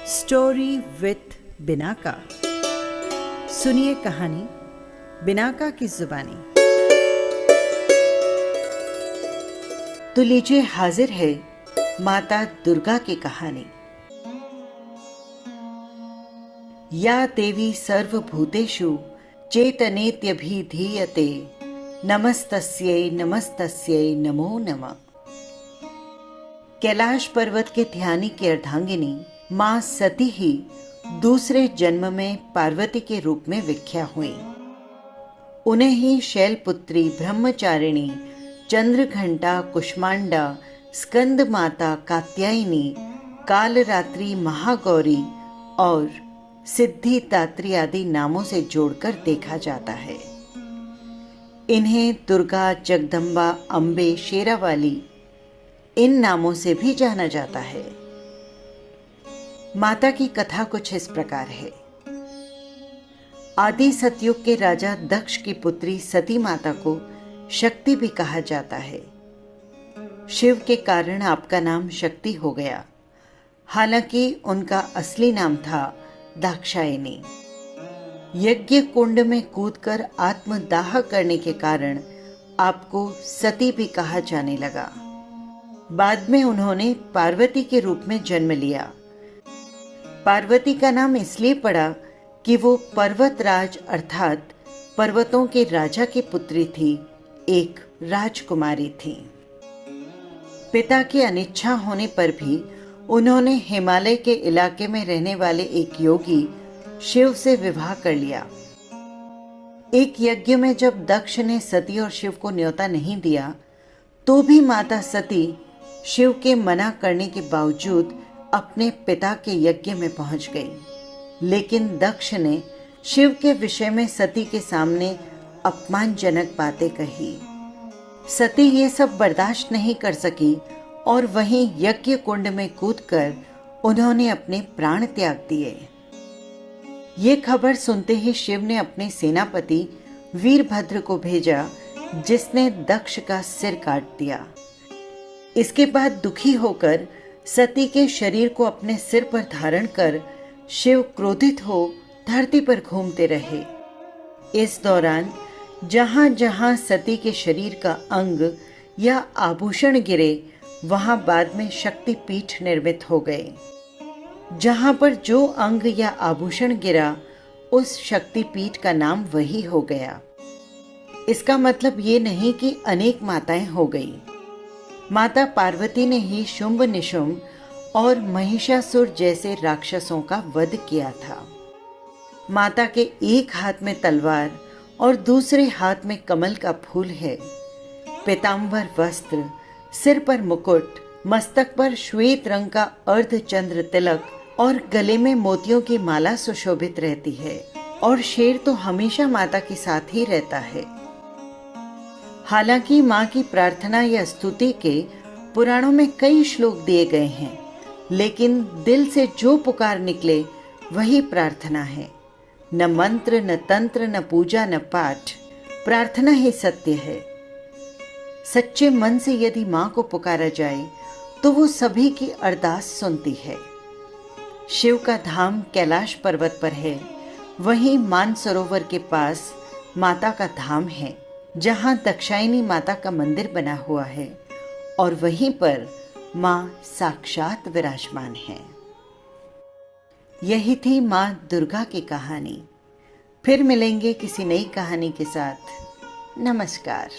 Story with Binaca. सुनिए कहानी Binaca की जुबानी। तो लीजिए, हाजिर है माता दुर्गा की कहानी। या देवी सर्वभूतेषु चेतनेत्यभिधीयते, नमस्तस्यै नमस्तस्यै नमो नमः। कैलाश पर्वत के ध्यानी की अर्धांगिनी मां सती ही दूसरे जन्म में पार्वती के रूप में विख्या हुई। उन्हें ही शैलपुत्री, ब्रह्मचारिणी, चंद्रघंटा, कुष्मांडा, स्कंद माता, कात्यायनी, कालरात्रि, महागौरी और सिद्धिदात्री आदि नामों से जोड़कर देखा जाता है। इन्हें दुर्गा, जगदम्बा, अम्बे, शेरावाली इन नामों से भी जाना जाता है। माता की कथा कुछ इस प्रकार है। आदि सतयुग के राजा दक्ष की पुत्री सती माता को शक्ति भी कहा जाता है। शिव के कारण आपका नाम शक्ति हो गया। हालांकि उनका असली नाम था दाक्षायणी। यज्ञ कुंड में कूदकर आत्मदाह करने के कारण आपको सती भी कहा जाने लगा। बाद में उन्होंने पार्वती के रूप में जन्म लिया। पार्वती का नाम इसलिए पड़ा कि वो पर्वतराज अर्थात पर्वतों के राजा की पुत्री थी, एक राजकुमारी थी। पिता की अनिच्छा होने पर भी उन्होंने हिमालय के इलाके में रहने वाले एक योगी शिव से विवाह कर लिया। एक यज्ञ में जब दक्ष ने सती और शिव को न्योता नहीं दिया, तो भी माता सती शिव के मना करने के बावजूद अपने पिता के यज्ञ में पहुंच गई। लेकिन दक्ष ने शिव के विषय में सती के सामने अपमानजनक बातें कही। सती ये सब बर्दाश्त नहीं कर सकी और वहीं यज्ञ कुंड में कूदकर उन्होंने अपने प्राण त्याग दिए। ये खबर सुनते ही शिव ने अपने सेनापति वीरभद्र को भेजा, जिसने दक्ष का सिर काट दिया। इसके बाद दुखी होकर सती के शरीर को अपने सिर पर धारण कर शिव क्रोधित हो धरती पर घूमते रहे। इस दौरान जहां जहां सती के शरीर का अंग या आभूषण गिरे, वहां बाद में शक्तिपीठ निर्मित हो गए। जहां पर जो अंग या आभूषण गिरा, उस शक्तिपीठ का नाम वही हो गया। इसका मतलब ये नहीं कि अनेक माताएं हो गई। माता पार्वती ने ही शुंभ निशुंभ और महिषासुर जैसे राक्षसों का वध किया था। माता के एक हाथ में तलवार और दूसरे हाथ में कमल का फूल है। पीतांबर वस्त्र, सिर पर मुकुट, मस्तक पर श्वेत रंग का अर्धचंद्र तिलक और गले में मोतियों की माला सुशोभित रहती है। और शेर तो हमेशा माता के साथ ही रहता है। हालांकि माँ की प्रार्थना या स्तुति के पुराणों में कई श्लोक दिए गए हैं, लेकिन दिल से जो पुकार निकले वही प्रार्थना है। न मंत्र, न तंत्र, न पूजा, न पाठ, प्रार्थना ही सत्य है। सच्चे मन से यदि माँ को पुकारा जाए तो वो सभी की अरदास सुनती है। शिव का धाम कैलाश पर्वत पर है। वहीं मानसरोवर के पास माता का धाम है, जहां दाक्षायणी माता का मंदिर बना हुआ है और वहीं पर मां साक्षात विराजमान है। यही थी मां दुर्गा की कहानी। फिर मिलेंगे किसी नई कहानी के साथ। नमस्कार।